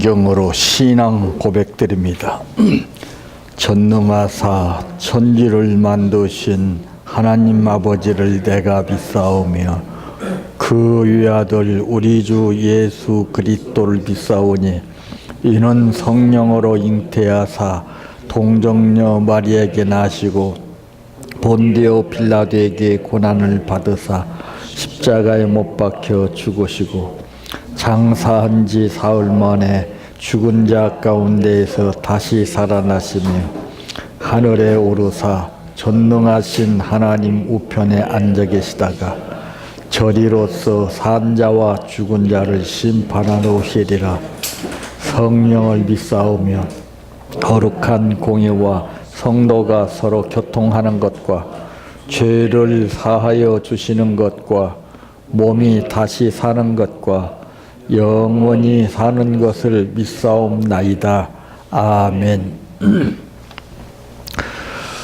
경으로 신앙 고백드립니다. 전능하사 천지를 만드신 하나님 아버지를 내가 믿사오며 그 외아들 우리 주 예수 그리스도를 믿사오니 이는 성령으로 잉태하사 동정녀 마리에게 나시고 본디오 빌라도에게 고난을 받으사 십자가에 못 박혀 죽으시고 장사한 지 사흘 만에 죽은 자 가운데에서 다시 살아나시며 하늘에 오르사 전능하신 하나님 우편에 앉아 계시다가 저리로서 산 자와 죽은 자를 심판하러 오시리라. 성령을 믿사오며 거룩한 공예와 성도가 서로 교통하는 것과 죄를 사하여 주시는 것과 몸이 다시 사는 것과 영원히 사는 것을 믿사옵나이다. 아멘.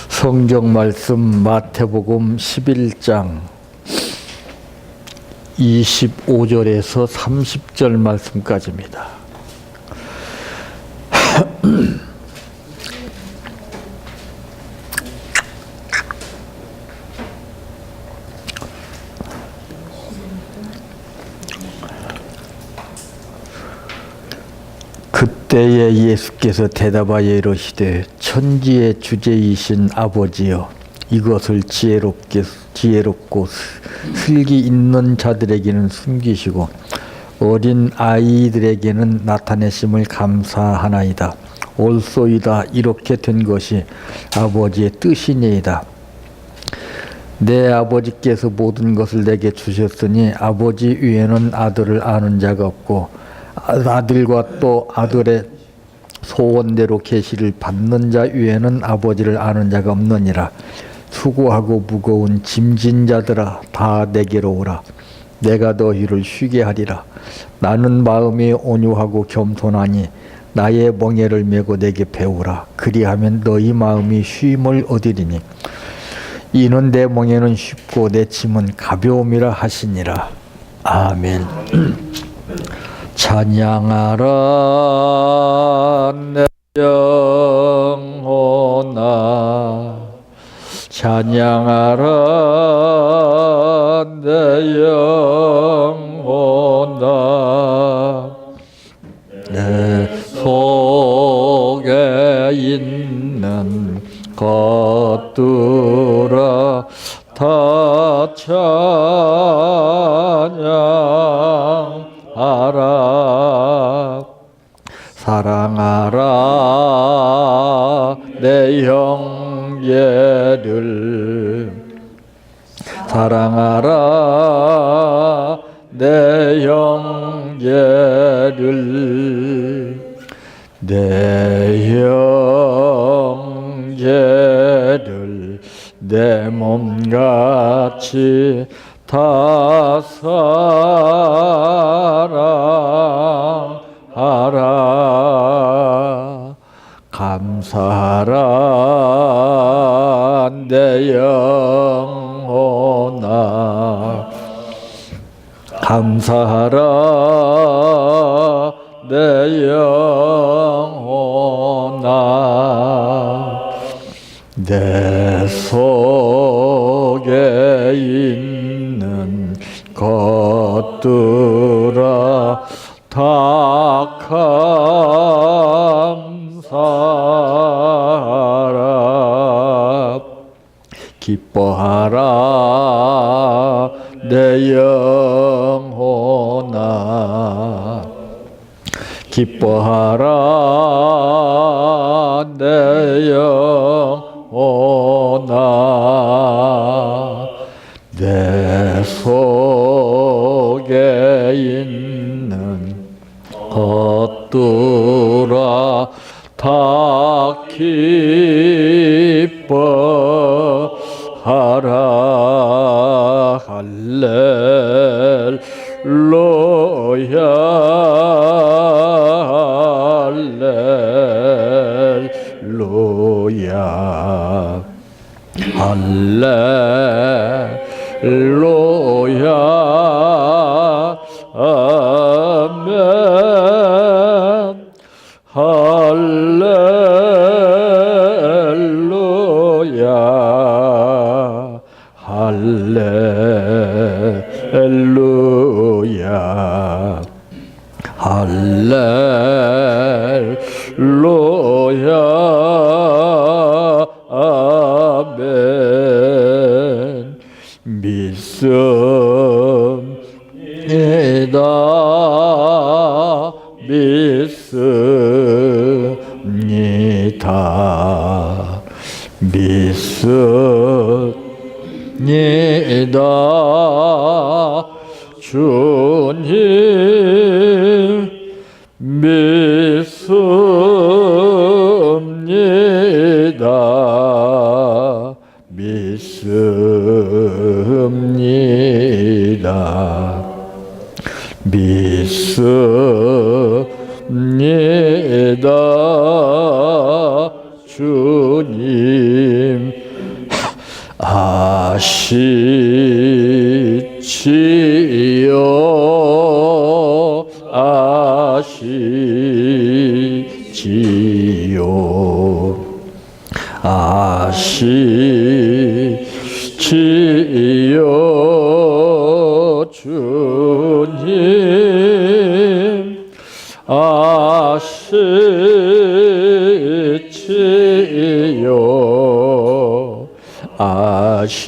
성경 말씀 마태복음 11장 25절에서 30절 말씀까지입니다. 그때에 예수께서 대답하여 이르시되 천지의 주제이신 아버지여 이것을 지혜롭고 슬기 있는 자들에게는 숨기시고 어린 아이들에게는 나타내심을 감사하나이다. 옳소이다. 이렇게 된 것이 아버지의 뜻이니이다. 내 아버지께서 모든 것을 내게 주셨으니 아버지 위에는 아들을 아는 자가 없고 아들과 또 아들의 소원대로 계시를 받는 자 위에는 아버지를 아는 자가 없느니라. 수고하고 무거운 짐진 자들아 다 내게로 오라. 내가 너희를 쉬게 하리라. 나는 마음이 온유하고 겸손하니 나의 멍에를 메고 내게 배우라. 그리하면 너희 마음이 쉼을 얻으리니 이는 내 멍에는 쉽고 내 짐은 가벼움이라 하시니라. 아멘. 찬양하라 내 영혼아 찬양하라 내 영혼아 내 속에 있는 것들아 다 찬양하라. 사랑하라 내 형제를 사랑하라 내 형제를 내 형제를 내 몸같이 다 사랑하라. 감사하라 내 영혼아 감사하라 내 영혼아 내 속에 있는 것들아 다 감사하라. 기뻐하라 내 영혼아 기뻐하라 내 영혼아 내 속에 있는 것들아 다 기뻐하라. 할렐루야 할렐루야 할렐루야 아멘. 할렐루야 할렐루야 할렐루야 아멘 믿습니다 믿습니다 믿습니다 주님 믿습니다 믿습니다 믿습니다 주님 아시지요 아시지요 아시지요 주님 아시지요 아시지요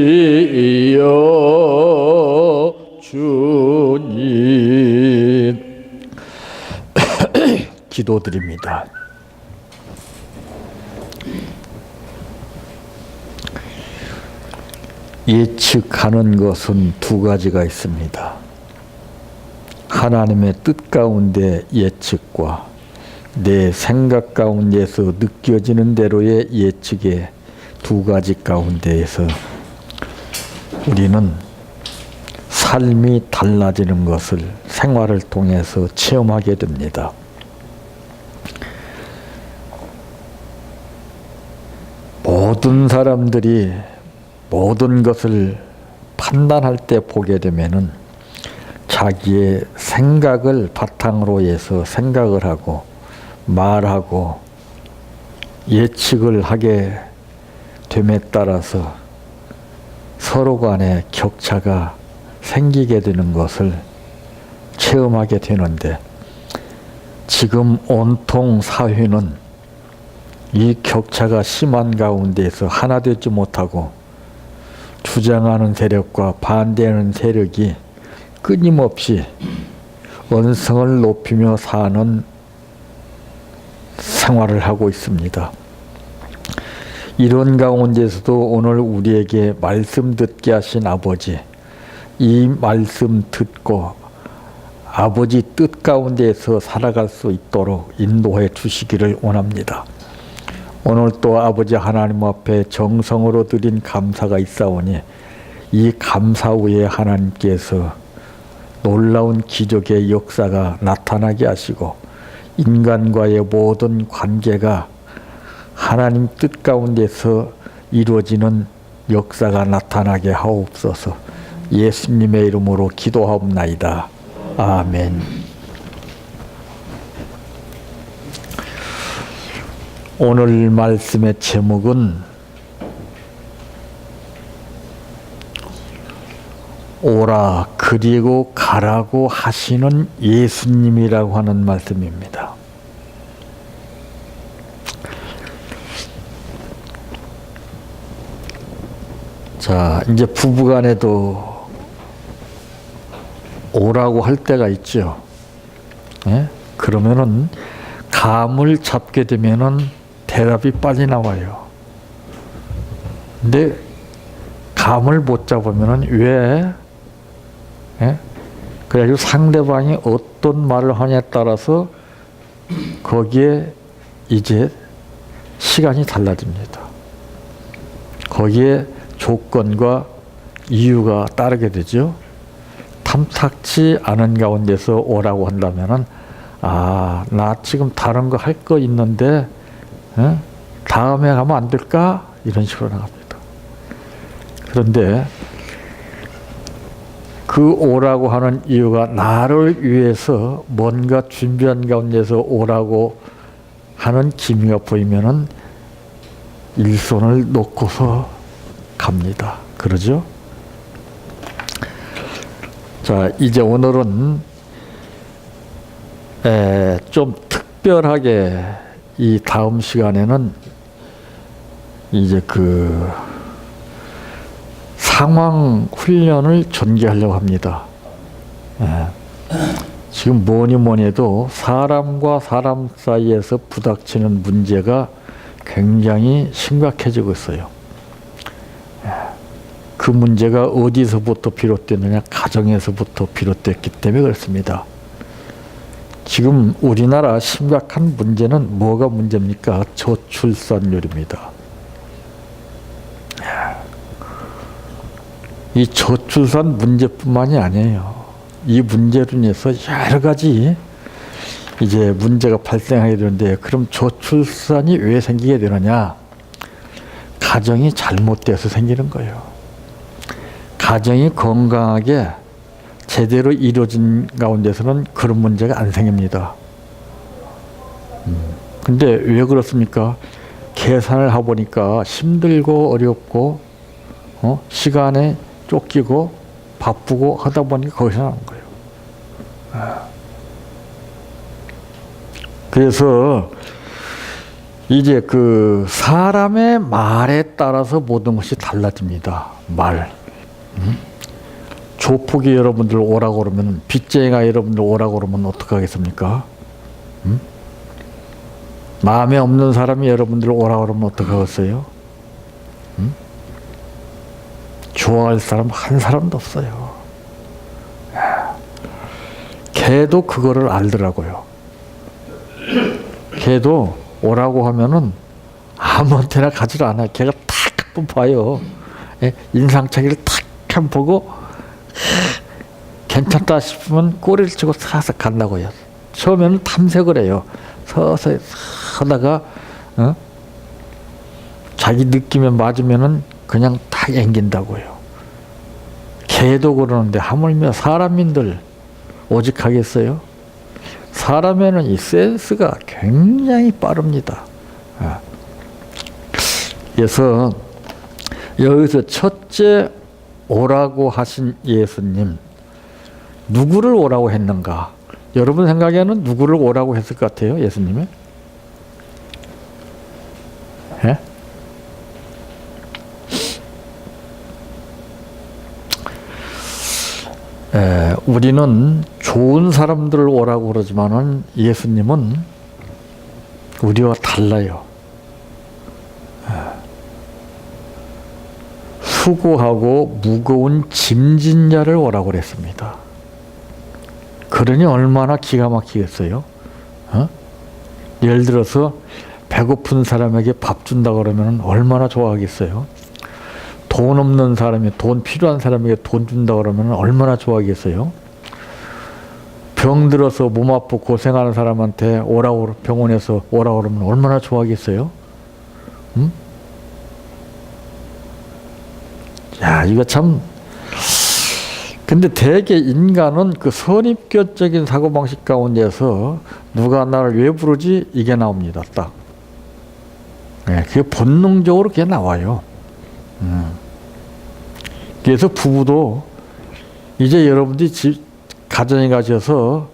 아시지요 주님 기도드립니다. 예측하는 것은 두 가지가 있습니다. 하나님의 뜻 가운데 예측과 내 생각 가운데서 느껴지는 대로의 예측의 두 가지 가운데에서 우리는 삶이 달라지는 것을 생활을 통해서 체험하게 됩니다. 모든 사람들이 모든 것을 판단할 때 보게 되면은 자기의 생각을 바탕으로 해서 생각을 하고 말하고 예측을 하게 됨에 따라서 서로 간에 격차가 생기게 되는 것을 체험하게 되는데, 지금 온통 사회는 이 격차가 심한 가운데에서 하나 되지 못하고 주장하는 세력과 반대하는 세력이 끊임없이 언성을 높이며 사는 생활을 하고 있습니다. 이런 가운데서도 오늘 우리에게 말씀 듣게 하신 아버지, 이 말씀 듣고 아버지 뜻 가운데에서 살아갈 수 있도록 인도해 주시기를 원합니다. 오늘 또 아버지 하나님 앞에 정성으로 드린 감사가 있사오니 이 감사 후에 하나님께서 놀라운 기적의 역사가 나타나게 하시고 인간과의 모든 관계가 하나님 뜻 가운데서 이루어지는 역사가 나타나게 하옵소서. 예수님의 이름으로 기도하옵나이다. 아멘. 오늘 말씀의 제목은 오라 그리고 가라고 하시는 예수님이라고 하는 말씀입니다. 자, 이제 부부간에도 오라고 할 때가 있죠. 예? 그러면은 감을 잡게 되면은 대답이 빨리 나와요. 근데 감을 못 잡으면은 왜? 예? 그래가지고 상대방이 어떤 말을 하냐에 따라서 거기에 이제 시간이 달라집니다. 거기에 조건과 이유가 따르게 되죠. 탐탁지 않은 가운데서 오라고 한다면은, 아, 나 지금 다른 거 할 거 있는데, 다음에 가면 안 될까? 이런 식으로 나갑니다. 그런데 그 오라고 하는 이유가 나를 위해서 뭔가 준비한 가운데서 오라고 하는 기미가 보이면은 일손을 놓고서 갑니다. 그러죠? 자, 이제 오늘은 좀 특별하게 이 다음 시간에는 이제 그 상황 훈련을 전개하려고 합니다. 지금 뭐니 해도 사람과 사람 사이에서 부닥치는 문제가 굉장히 심각해지고 있어요. 그 문제가 어디서부터 비롯되느냐? 가정에서부터 비롯됐기 때문에 그렇습니다. 지금 우리나라 심각한 문제는 뭐가 문제입니까? 저출산율입니다. 이 저출산 문제뿐만이 아니에요. 이 문제로 인해서 여러 가지 이제 문제가 발생하게 되는데, 그럼 저출산이 왜 생기게 되느냐? 가정이 잘못돼서 생기는 거예요. 가정이 건강하게 제대로 이루어진 가운데서는 그런 문제가 안 생깁니다. 근데 왜 그렇습니까? 계산을 하고 보니까 힘들고 어렵고 시간에 쫓기고 바쁘고 하다 보니까 거기서 나온 거예요. 그래서 이제 그 사람의 말에 따라서 모든 것이 달라집니다. 말. 조폭이 여러분들 오라고 그러면, 빚쟁이가 여러분들 오라고 그러면 어떡하겠습니까? 마음에 없는 사람이 여러분들 오라고 그러면 어떡하겠어요? 좋아할 사람 한 사람도 없어요. 걔도 그거를 알더라고요. 걔도 오라고 하면은 아무한테나 가지를 않아요. 걔가 탁 한번 봐요. 인상착의를 탁 한번 보고 괜찮다 싶으면 꼬리를 치고 사서 간다고요. 처음에는 탐색을 해요. 서서히 하다가 자기 느낌에 맞으면은 그냥 딱 앵긴다고요. 개도 그러는데 하물며 사람인들 오직 하겠어요? 사람에는 이 센스가 굉장히 빠릅니다. 그래서 여기서 첫째 오라고 하신 예수님, 누구를 오라고 했는가? 여러분 생각에는 누구를 오라고 했을 것 같아요, 예수님이? 예? 우리는 좋은 사람들을 오라고 그러지만은 예수님은 우리와 달라요. 수고하고 무거운 짐진 자를 오라고 그랬습니다. 그러니 얼마나 기가 막히겠어요? 예를 들어서 배고픈 사람에게 밥 준다 그러면 얼마나 좋아하겠어요? 돈 없는 사람이, 돈 필요한 사람에게 돈 준다 그러면 얼마나 좋아하겠어요? 병 들어서 몸 아프고 고생하는 사람한테 오라고, 병원에서 오라고 그러면 얼마나 좋아하겠어요? 야, 이거 참. 근데 대개 인간은 그 선입견적인 사고방식 가운데서 누가 나를 왜 부르지? 이게 나옵니다. 딱. 그게 본능적으로 그게 나와요. 그래서 부부도 이제 여러분들이 가정에 가셔서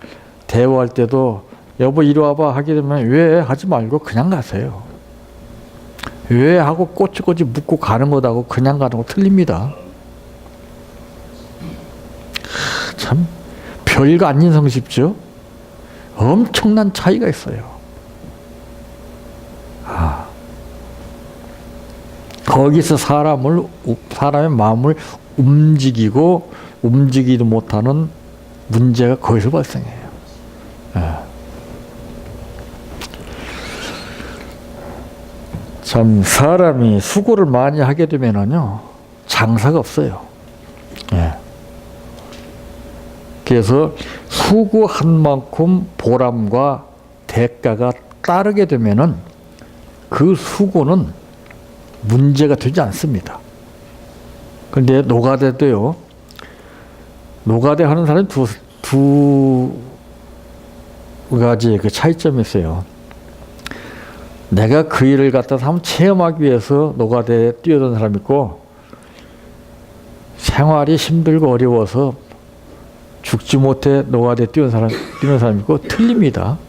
대화할 때도 여보 이리 와봐 하게 되면 왜 하지 말고 그냥 가세요. 왜 하고 꼬치꼬치 묻고 가는 것하고 그냥 가는 거 틀립니다. 참 별거 아닌 성십죠? 엄청난 차이가 있어요. 거기서 사람의 마음을 움직이지도 못하는 문제가 거기서 발생해요. 참 사람이 수고를 많이 하게 되면은요 장사가 없어요. 그래서 수고한 만큼 보람과 대가가 따르게 되면은 그 수고는 문제가 되지 않습니다. 그런데 노가다도요, 노가대 하는 사람이 두 가지의 그 차이점이 있어요. 내가 그 일을 갖다서 한번 체험하기 위해서 노가대에 뛰어든 사람이 있고, 생활이 힘들고 어려워서 죽지 못해 노가대에 뛰는 사람이 있고, 틀립니다.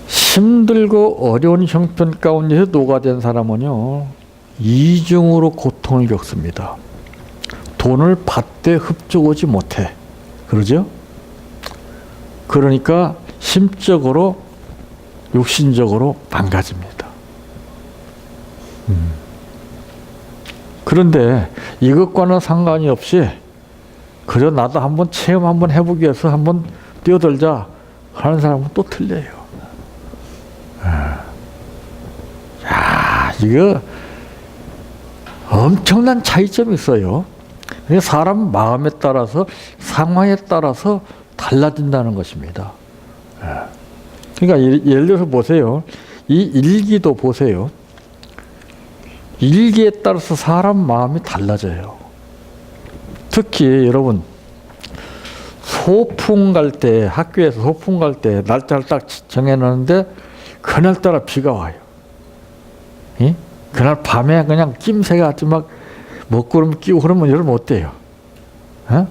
힘들고 어려운 형편 가운데서 노가된 사람은요, 이중으로 고통을 겪습니다. 돈을 받되 흡족하지 못해. 그러죠? 그러니까 심적으로, 육신적으로 망가집니다. 그런데 이것과는 상관이 없이, 그래 나도 한번 체험 한번 해보기 위해서 한번 뛰어들자 하는 사람은 또 틀려요. 야, 이거 엄청난 차이점이 있어요. 사람 마음에 따라서, 상황에 따라서 달라진다는 것입니다. 그러니까 예를 들어서 보세요. 이 일기도 보세요. 일기에 따라서 사람 마음이 달라져요. 특히 여러분, 소풍 갈 때, 학교에서 소풍 갈 때 날짜를 딱 정해놓는데 그날따라 비가 와요. 예? 그날 밤에 그냥 낌새가 아주 막 먹구름 끼고 그러면 여러분 어때요? 어?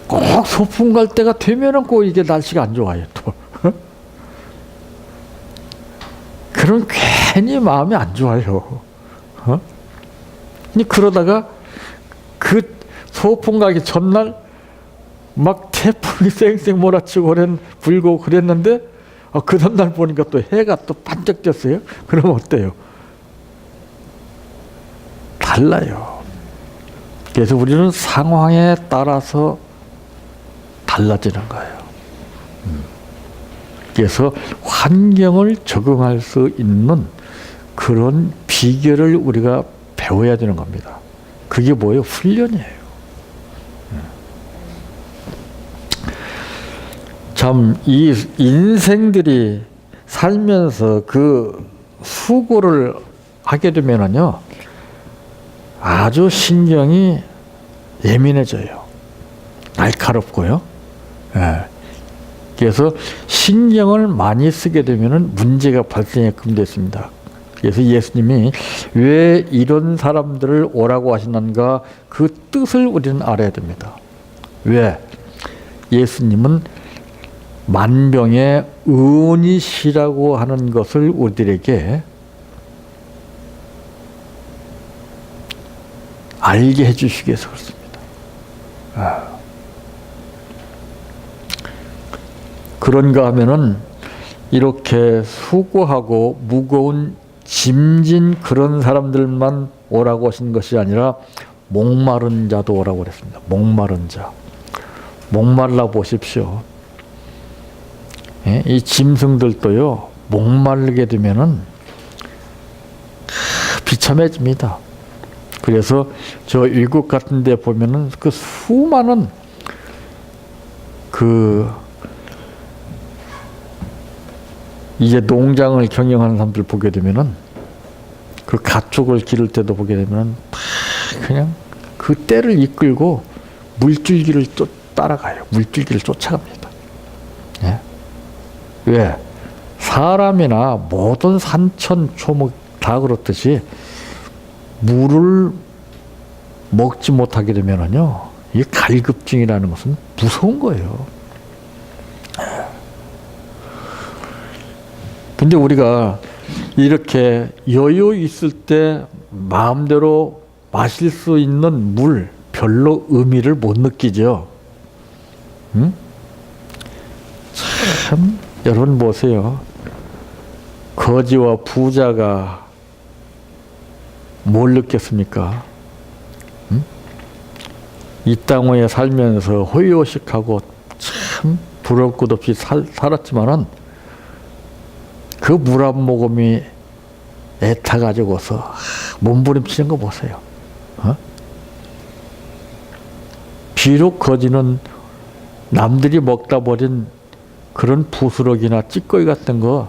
꼭 소풍 갈 때가 되면은 꼭 이게 날씨가 안 좋아요, 또. 그럼 괜히 마음이 안 좋아요. 그러다가 그 소풍 가기 전날 막 태풍이 쌩쌩 몰아치고 불고 그랬는데, 그 다음날 보니까 또 해가 또 반짝 떴어요. 그러면 어때요? 달라요. 그래서 우리는 상황에 따라서 달라지는 거예요. 그래서 환경을 적응할 수 있는 그런 비결을 우리가 배워야 되는 겁니다. 그게 뭐예요? 훈련이에요. 참, 이 인생들이 살면서 그 수고를 하게 되면은요, 아주 신경이 예민해져요. 날카롭고요. 예. 그래서 신경을 많이 쓰게 되면은 문제가 발생하게끔 됐습니다. 그래서 예수님이 왜 이런 사람들을 오라고 하시는가, 그 뜻을 우리는 알아야 됩니다. 왜? 예수님은 만병의 은이시라고 하는 것을 우리들에게 알게 해주시기 위해서 그렇습니다. 그런가 하면은 이렇게 수고하고 무거운 짐진 그런 사람들만 오라고 하신 것이 아니라 목마른 자도 오라고 그랬습니다. 목마른 자. 목말라 보십시오. 예? 이 짐승들도요, 목마르게 되면은 비참해집니다. 그래서 저 일국 같은 데 보면은 그 수많은 이제 농장을 경영하는 사람들 보게 되면은, 그 가축을 기를 때도 보게 되면은 다 그냥 그 떼를 이끌고 물줄기를 따라가요. 물줄기를 쫓아갑니다. 예? 왜? 사람이나 모든 산천 초목 다 그렇듯이 물을 먹지 못하게 되면은요, 이 갈급증이라는 것은 무서운 거예요. 근데 우리가 이렇게 여유 있을 때 마음대로 마실 수 있는 물 별로 의미를 못 느끼죠. 응? 참, 여러분 보세요. 거지와 부자가 뭘 느꼈습니까? 응? 이 땅 위에 살면서 호의호식하고 참 부러울 것 없이 살았지만은 그 물 한 모금이 애타가지고서 몸부림치는 거 보세요. 비록 거지는 남들이 먹다 버린 그런 부스러기나 찌꺼기 같은 거,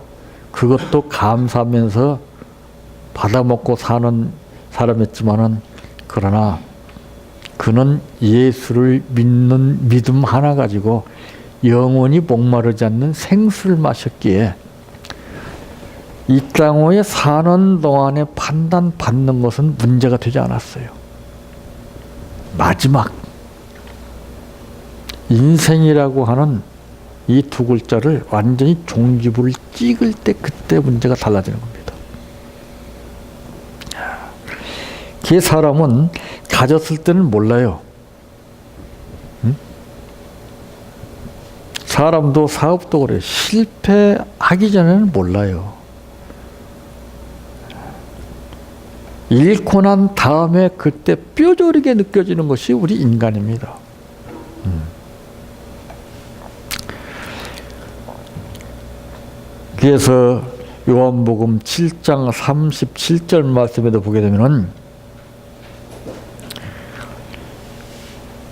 그것도 감사하면서 받아먹고 사는 사람이었지만은 그러나 그는 예수를 믿는 믿음 하나 가지고 영원히 목마르지 않는 생수를 마셨기에 이 땅에 사는 동안에 판단받는 것은 문제가 되지 않았어요. 마지막 인생이라고 하는 이 두 글자를 완전히 종지부를 찍을 때 그때 문제가 달라지는 겁니다. 그 사람은 가졌을 때는 몰라요. 응? 사람도 사업도 그래요. 실패하기 전에는 몰라요. 잃고 난 다음에 그때 뼈저리게 느껴지는 것이 우리 인간입니다. 그래서 요한복음 7장 37절 말씀에도 보게 되면은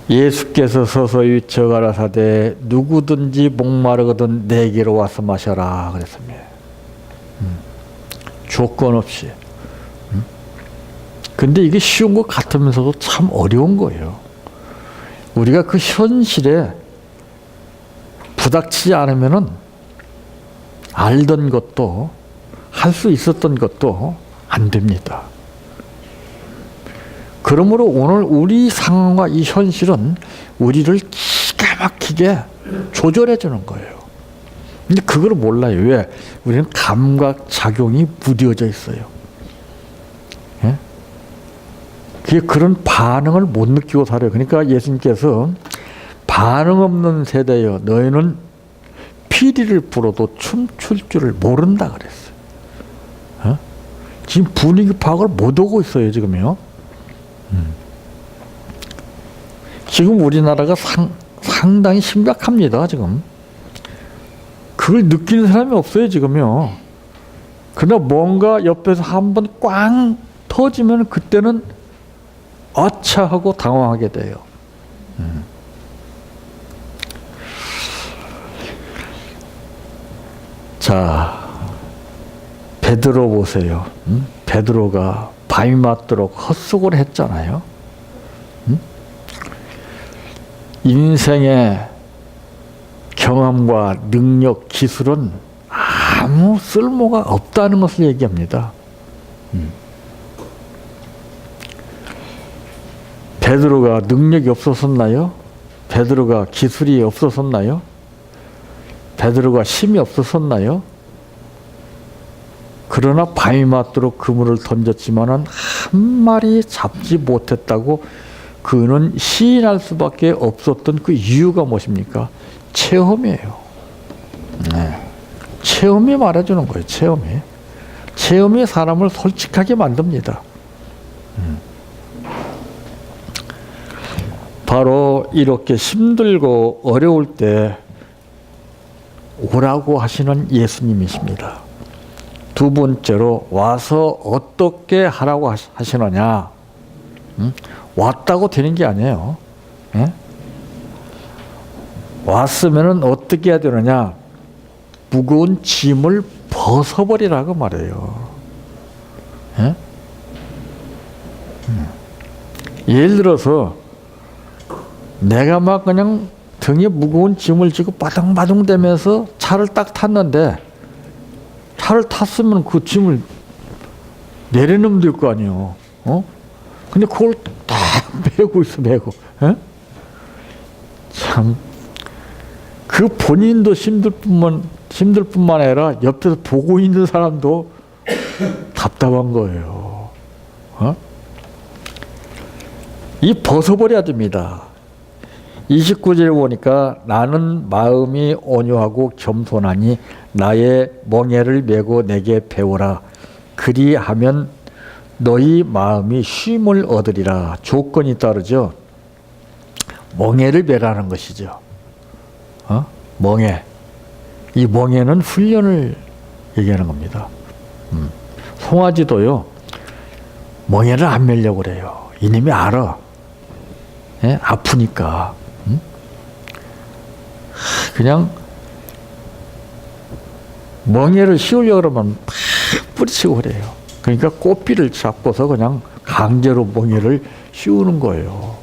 예수께서 서서히 저가라사대 누구든지 목마르거든 내게로 와서 마셔라 그랬습니다. 조건 없이. 근데 이게 쉬운 것 같으면서도 참 어려운 거예요. 우리가 그 현실에 부닥치지 않으면은 알던 것도 할 수 있었던 것도 안 됩니다. 그러므로 오늘 우리 상황과 이 현실은 우리를 기가 막히게 조절해 주는 거예요. 근데 그걸 몰라요. 왜? 우리는 감각작용이 무뎌져 있어요. 예? 그런 반응을 못 느끼고 살아요. 그러니까 예수님께서 반응 없는 세대여 너희는 피리를 불어도 춤출 줄을 모른다 그랬어요. 어? 지금 분위기 파악을 못 하고 있어요. 지금요. 지금 우리나라가 상당히 심각합니다. 지금. 그걸 느끼는 사람이 없어요. 지금요. 그러나 뭔가 옆에서 한번 꽝 터지면 그때는 아차하고 당황하게 돼요. 자, 베드로 보세요. 베드로가 밤이 맞도록 헛수고를 했잖아요. 인생의 경험과 능력, 기술은 아무 쓸모가 없다는 것을 얘기합니다. 베드로가 능력이 없었었나요? 베드로가 기술이 없었었나요? 베드로가 힘이 없었었나요? 그러나 밤이 맞도록 그물을 던졌지만은 한 마리 잡지 못했다고 그는 시인할 수밖에 없었던 그 이유가 무엇입니까? 체험이에요. 네. 체험이 말해주는 거예요. 체험이. 체험이 사람을 솔직하게 만듭니다. 바로 이렇게 힘들고 어려울 때 오라고 하시는 예수님이십니다. 두 번째로 와서 어떻게 하라고 하시느냐. 왔다고 되는 게 아니에요. 예? 왔으면은 어떻게 해야 되느냐. 무거운 짐을 벗어버리라고 말해요. 예? 예를 들어서 내가 막 그냥 등에 무거운 짐을 지고 바둥바둥대면서 차를 딱 탔는데 차를 탔으면 그 짐을 내려놓으면 될 거 아니에요. 어? 근데 그걸 딱 메고 있어, 메고. 에? 참, 그 본인도 힘들 뿐만 아니라 옆에서 보고 있는 사람도 답답한 거예요. 어? 이 벗어버려야 됩니다. 29절에 보니까 나는 마음이 온유하고 겸손하니 나의 멍에를 메고 내게 배우라. 그리하면 너희 마음이 쉼을 얻으리라. 조건이 따르죠. 멍에를 메라는 것이죠. 멍에. 이 멍에는 훈련을 얘기하는 겁니다. 송아지도요. 멍에를 안 메려고 그래요. 이놈이 알아. 예? 아프니까. 그냥 멍에를 씌우려고 그러면 팍 뿌리치고 그래요. 그러니까 꽃비를 잡고서 그냥 강제로 멍에를 씌우는 거예요.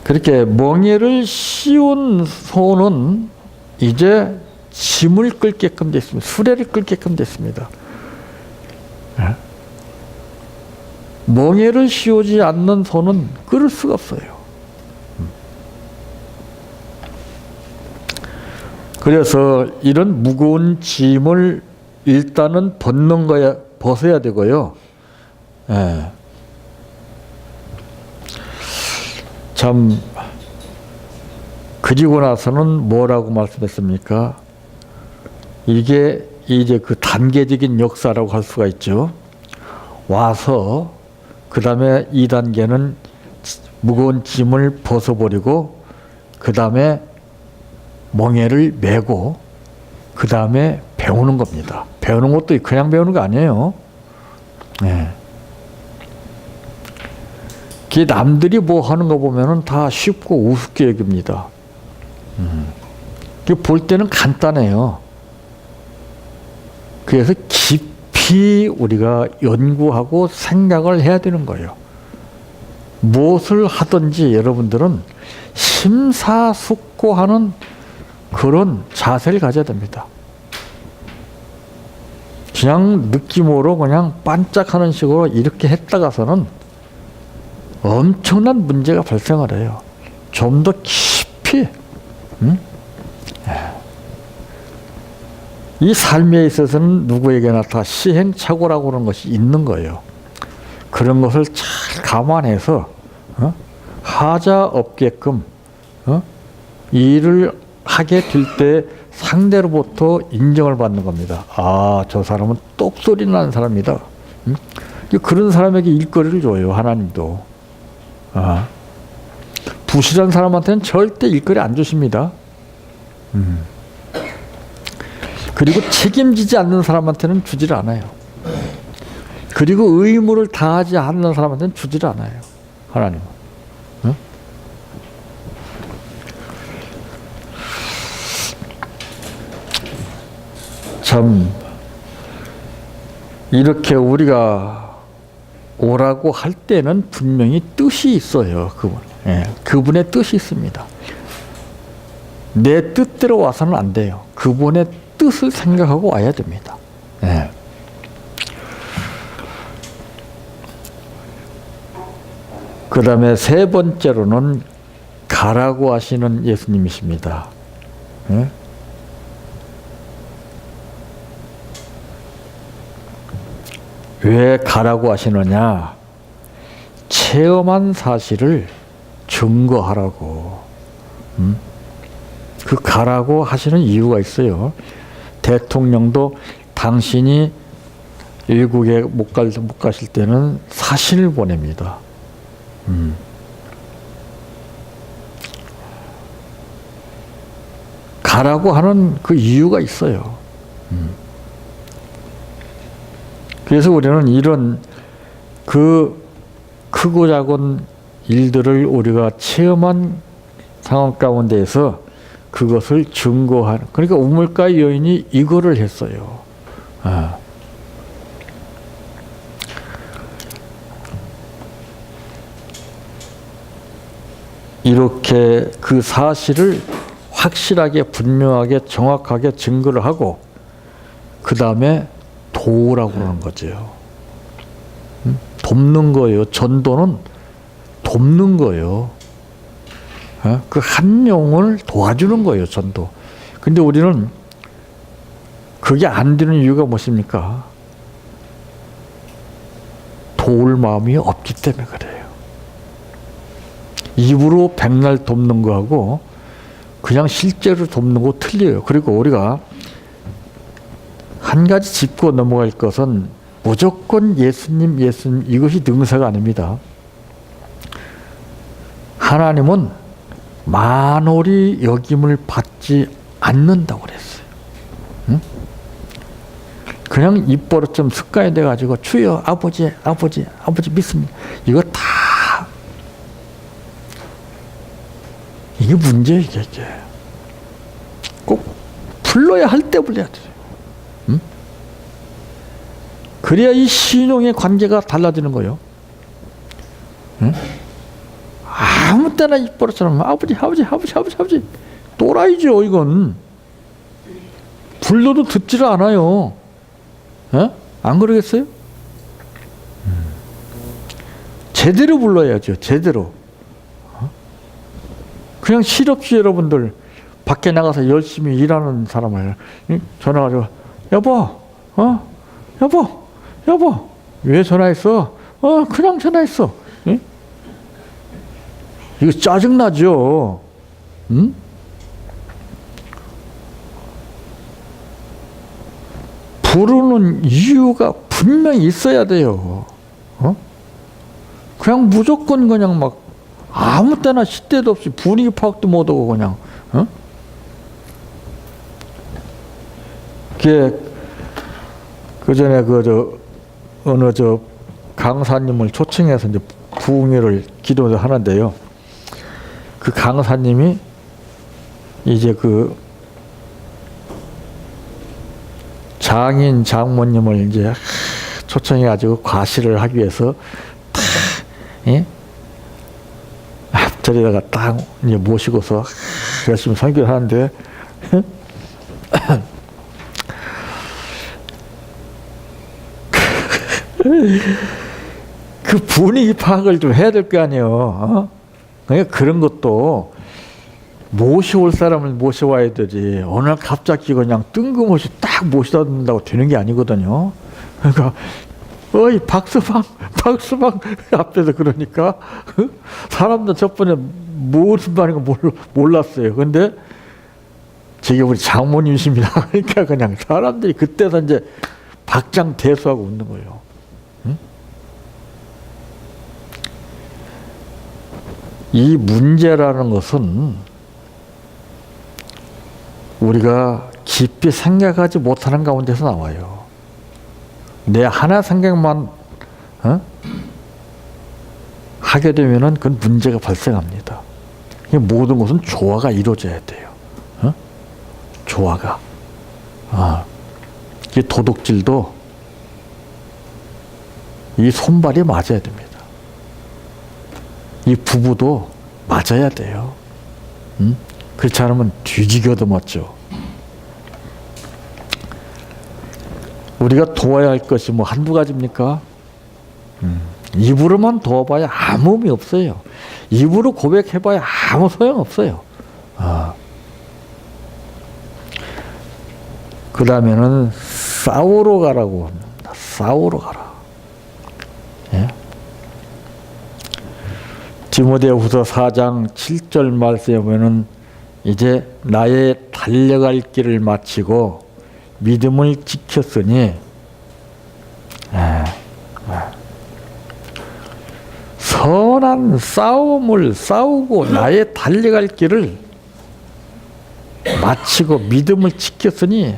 그렇게 멍에를 씌운 소는 이제 짐을 끌게끔 됐습니다. 수레를 끌게끔 됐습니다. 멍에를 씌우지 않는 소는 끌을 수가 없어요. 그래서 이런 무거운 짐을 일단은 벗어야 되고요. 참, 그리고 나서는 뭐라고 말씀했습니까? 이게 이제 그 단계적인 역사라고 할 수가 있죠. 와서, 그 다음에 2단계는 무거운 짐을 벗어버리고, 그 다음에 멍에를 메고, 그 다음에 배우는 겁니다. 배우는 것도 그냥 배우는 거 아니에요. 그게 남들이 뭐 하는 거 보면은 다 쉽고 우습게 여깁니다. 볼 때는 간단해요. 그래서 깊이 우리가 연구하고 생각을 해야 되는 거예요. 무엇을 하든지 여러분들은 심사숙고하는 그런 자세를 가져야 됩니다. 그냥 느낌으로 그냥 반짝하는 식으로 이렇게 했다가서는 엄청난 문제가 발생을 해요. 좀 더 깊이 이 삶에 있어서는 누구에게나 다 시행착오라고 하는 것이 있는 거예요. 그런 것을 잘 감안해서 하자 없게끔 일을 하게 될 때 상대로부터 인정을 받는 겁니다. 아, 저 사람은 똑소리 나는 사람이다. 그런 사람에게 일거리를 줘요, 하나님도. 부실한 사람한테는 절대 일거리 안 주십니다. 그리고 책임지지 않는 사람한테는 주질 않아요. 그리고 의무를 다하지 않는 사람한테는 주질 않아요, 하나님은. 참 이렇게 우리가 오라고 할 때는 분명히 뜻이 있어요. 그분의 뜻이 있습니다. 내 뜻대로 와서는 안 돼요. 그분의 뜻을 생각하고 와야 됩니다. 그 다음에 세 번째로는 가라고 하시는 예수님이십니다. 왜 가라고 하시느냐? 체험한 사실을 증거하라고. 그 가라고 하시는 이유가 있어요. 대통령도 당신이 외국에 못 가실 때는 사신을 보냅니다. 가라고 하는 그 이유가 있어요. 그래서 우리는 이런 그 크고 작은 일들을 우리가 체험한 상황 가운데에서 그것을 증거하는, 그러니까 우물가의 여인이 이거를 했어요. 이렇게 그 사실을 확실하게 분명하게 정확하게 증거를 하고 그 다음에 도우라고 그러는 거죠. 돕는 거예요. 전도는 돕는 거예요. 그 한 영혼을 도와주는 거예요, 전도. 근데 우리는 그게 안 되는 이유가 무엇입니까? 도울 마음이 없기 때문에 그래요. 입으로 백날 돕는 거하고 그냥 실제로 돕는 거 틀려요. 그리고 우리가 한 가지 짚고 넘어갈 것은 무조건 예수님 이것이 능사가 아닙니다. 하나님은 만홀히 여김을 받지 않는다고 그랬어요. 그냥 입버릇 좀 습관이 돼가지고 주여 아버지 믿습니다. 이거 다 이게 문제예요. 이게 꼭 불러야 할 때 불러야 돼요. 그래야 이 신용의 관계가 달라지는 거예요. 응? 아무 때나 입버릇처럼 아버지 또라이죠 이건. 불러도 듣지를 않아요. 안 그러겠어요? 제대로 불러야죠. 제대로. 그냥 실없이 여러분들 밖에 나가서 열심히 일하는 사람을 전화가지고 여보 왜 전화했어? 그냥 전화했어. 응? 이거 짜증나죠. 응? 부르는 이유가 분명히 있어야 돼요. 그냥 무조건 그냥 막 아무 때나 시대도 없이 분위기 파악도 못하고 그냥 그게 그 전에 어느 강사님을 초청해서 이제 부흥회를 기도를 하는데요. 그 강사님이 이제 장인 장모님을 이제 초청해가지고 과시를 하기 위해서 앞자리에다가 딱 이제 모시고서 열심히 설교를 하는데 그 분위기 파악을 좀 해야 될 거 아니에요. 그러니까 그런 것도 모셔올 사람을 모셔와야 되지. 오늘 갑자기 그냥 뜬금없이 딱 모셔다 준다고 되는 게 아니거든요. 그러니까 어이 박수방 앞에서 그러니까 사람들 저번에 무슨 말인가 몰랐어요. 근데 저게 우리 장모님이십니다. 그러니까 그냥 사람들이 그때서 이제 박장대소하고 웃는 거예요. 응? 이 문제라는 것은 우리가 깊이 생각하지 못하는 가운데서 나와요. 내 하나 생각만 하게 되면은 그건 문제가 발생합니다. 모든 것은 조화가 이루어져야 돼요. 조화가. 이 도둑질도 이 손발이 맞아야 됩니다. 이 부부도 맞아야 돼요. 그렇지 않으면 뒤지겨도 맞죠. 우리가 도와야 할 것이 뭐 한두 가지입니까? 입으로만 도와봐야 아무 의미 없어요. 입으로 고백해봐야 아무 소용없어요. 그 다음에는 싸우러 가라고 합니다. 싸우러 가라. 예? 디모데후서 4장 7절 말씀에 보면은 이제 나의 달려갈 길을 마치고 믿음을 지켰으니 선한 싸움을 싸우고 나의 달려갈 길을 마치고 믿음을 지켰으니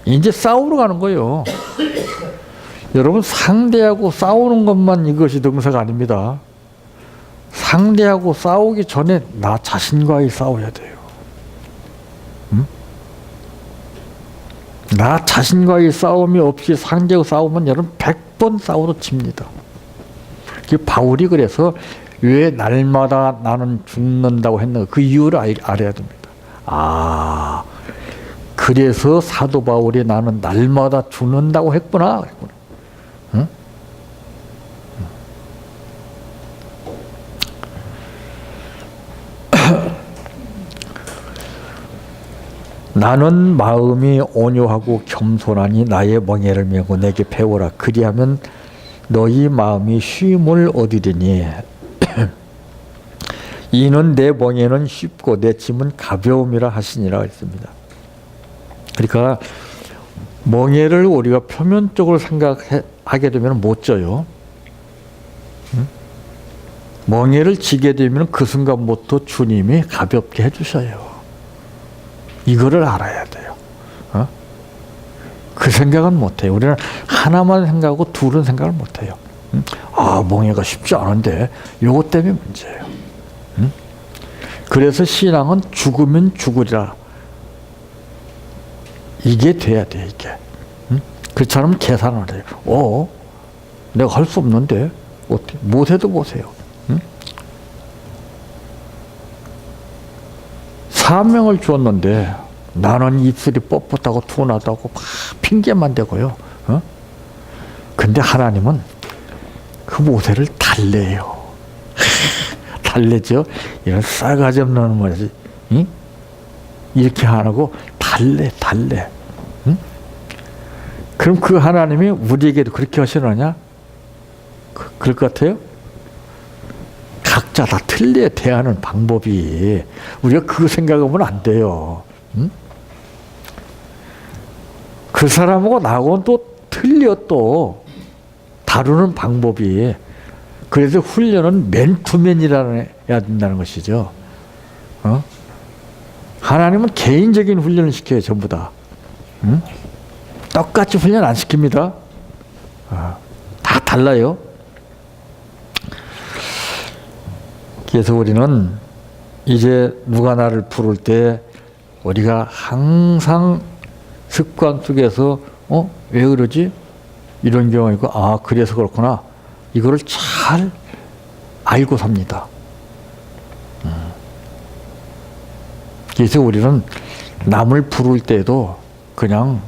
이제 싸우러 가는 거예요. 여러분 상대하고 싸우는 것만 이것이 등사가 아닙니다. 상대하고 싸우기 전에 나 자신과의 싸워야 돼요. 나 자신과의 싸움이 없이 상대하고 싸우면 여러분 100번 싸워도 집니다. 바울이 그래서 왜 날마다 나는 죽는다고 했는가 그 이유를 알아야 됩니다. 그래서 사도 바울이 나는 날마다 죽는다고 했구나. 응? 나는 마음이 온유하고 겸손하니 나의 멍에를 메고 내게 배우라. 그리하면 너희 마음이 쉼을 얻으리니 이는 내 멍에는 쉽고 내 짐은 가벼움이라 하시니라 했습니다. 그러니까 멍에를 우리가 표면적으로 생각하게 되면 못 져요. 멍에를 지게 되면 그 순간부터 주님이 가볍게 해주셔요. 이거를 알아야 돼요. 그 생각은 못해요. 우리는 하나만 생각하고 둘은 생각을 못해요. 멍에가 쉽지 않은데 요것 때문에 문제예요. 그래서 신앙은 죽으면 죽으리라. 이게 돼야 돼, 이게. 그렇지 않으면 계산을 해요. 내가 할 수 없는데 어떻게 못해도 보세요. 응? 사명을 주었는데 나는 입술이 뻣뻣하고 둔하다고 막 핑계만 대고요. 근데 하나님은 그 모세를 달래요. 달래죠. 이런 싸가지 없는 말이지. 응? 이렇게 안 하고 달래. 응? 그럼 그 하나님이 우리에게도 그렇게 하시느냐? 그럴 것 같아요? 각자 다 틀려 대하는 방법이. 우리가 그거 생각하면 안 돼요. 응? 그 사람하고 나하고는 또 틀려 또 다루는 방법이. 그래서 훈련은 맨투맨이라야 된다는 것이죠. 하나님은 개인적인 훈련을 시켜요, 전부 다. 응? 똑같이 훈련 안 시킵니다. 다 달라요. 그래서 우리는 이제 누가 나를 부를 때 우리가 항상 습관 속에서 왜 그러지? 이런 경우가 있고, 그래서 그렇구나. 이거를 잘 알고 삽니다. 그래서 우리는 남을 부를 때도 그냥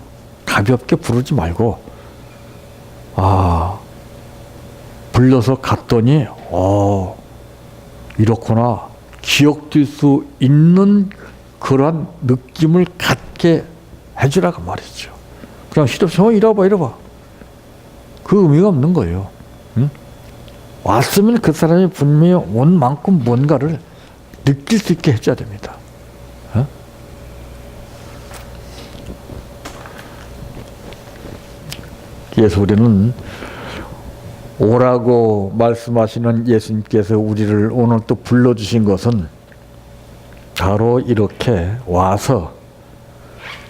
가볍게 부르지 말고, 불러서 갔더니, 이렇구나. 기억될 수 있는 그런 느낌을 갖게 해주라고 말이죠. 그냥 시덥시덥 이러봐. 그 의미가 없는 거예요. 응? 왔으면 그 사람이 분명히 온 만큼 뭔가를 느낄 수 있게 해줘야 됩니다. 그래서 우리는 오라고 말씀하시는 예수님께서 우리를 오늘 또 불러주신 것은 바로 이렇게 와서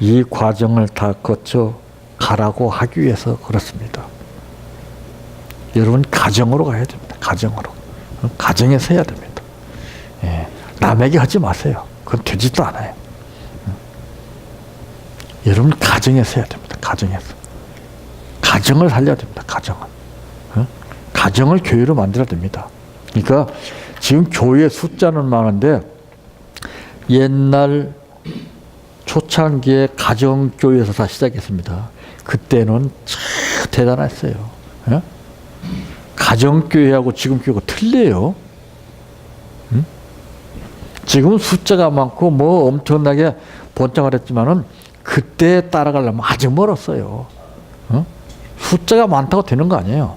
이 과정을 다 거쳐 가라고 하기 위해서 그렇습니다. 여러분 가정으로 가야 됩니다. 가정으로. 가정에서 해야 됩니다. 남에게 하지 마세요. 그건 되지도 않아요. 여러분 가정에서 해야 됩니다. 가정에서. 가정을 살려야 됩니다. 가정을 교회로 만들어야 됩니다. 그러니까 지금 교회 숫자는 많은데 옛날 초창기에 가정교회에서 다 시작했습니다. 그때는 참 대단했어요. 가정교회하고 지금 교회가 틀려요. 지금은 숫자가 많고 뭐 엄청나게 번창을 했지만은 그때 따라가려면 아직 멀었어요. 숫자가 많다고 되는 거 아니에요.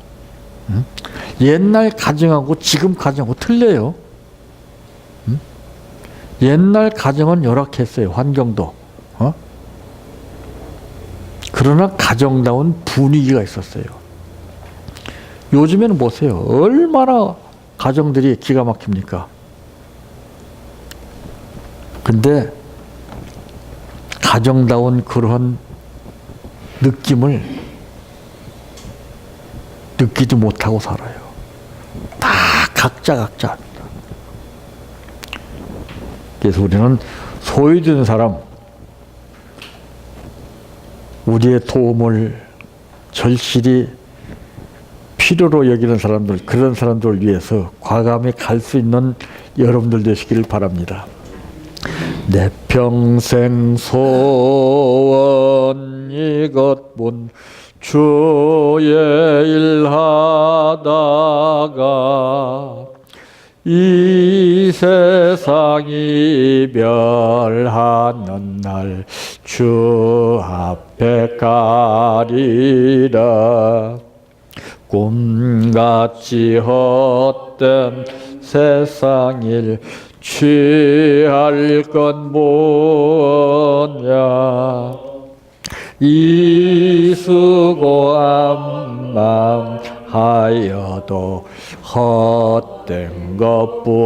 옛날 가정하고 지금 가정하고 틀려요. 옛날 가정은 열악했어요. 환경도. 그러나 가정다운 분위기가 있었어요. 요즘에는 보세요. 얼마나 가정들이 기가 막힙니까? 근데 가정다운 그런 느낌을 느끼지 못하고 살아요. 다 각자 합니다. 그래서 우리는 소외된 사람, 우리의 도움을 절실히 필요로 여기는 사람들, 그런 사람들을 위해서 과감히 갈 수 있는 여러분들 되시기를 바랍니다. 내 평생 소원 이것뿐 주의 일 하다가 이 세상 이별하는 날 주 앞에 가리라. 꿈같이 헛된 세상 일 취할 건 뭐냐. 이 수고한 마음 하여도 헛된 것뿐일세.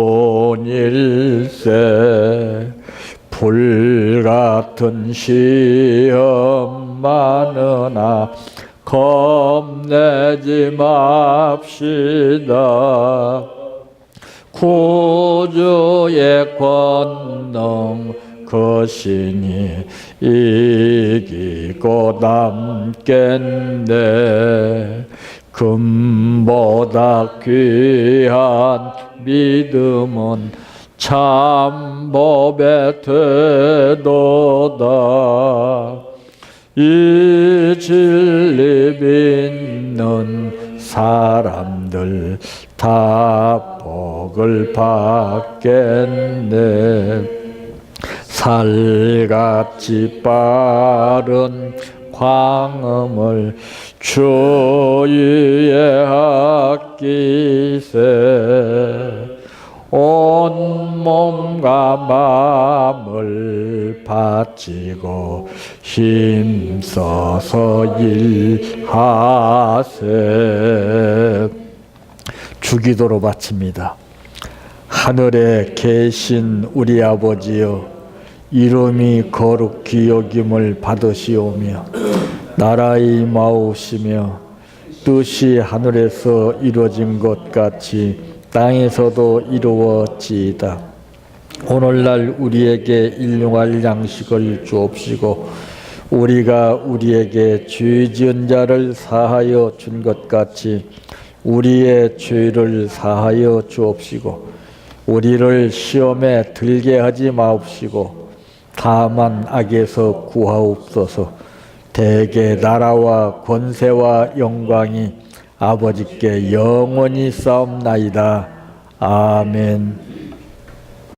불같은 시험 많으나 겁내지 맙시다. 구주의 권능 것이니 이기고 남겠네. 금보다 귀한 믿음은 참법에 되도다. 이 진리 믿는 사람들 다 복을 받겠네. 살같이 빠른 광음을 주위에 아끼세. 온 몸과 마음을 바치고 힘써서 일하세. 주기도로 바칩니다. 하늘에 계신 우리 아버지여, 이름이 거룩히 여김을 받으시오며 나라의 임하옵시며 뜻이 하늘에서 이루어진 것 같이 땅에서도 이루어지이다. 오늘날 우리에게 일용할 양식을 주옵시고 우리가 우리에게 죄 지은 자를 사하여 준 것 같이 우리의 죄를 사하여 주옵시고 우리를 시험에 들게 하지 마옵시고 다만 악에서 구하옵소서. 대개 나라와 권세와 영광이 아버지께 영원히 싸움나이다. 아멘.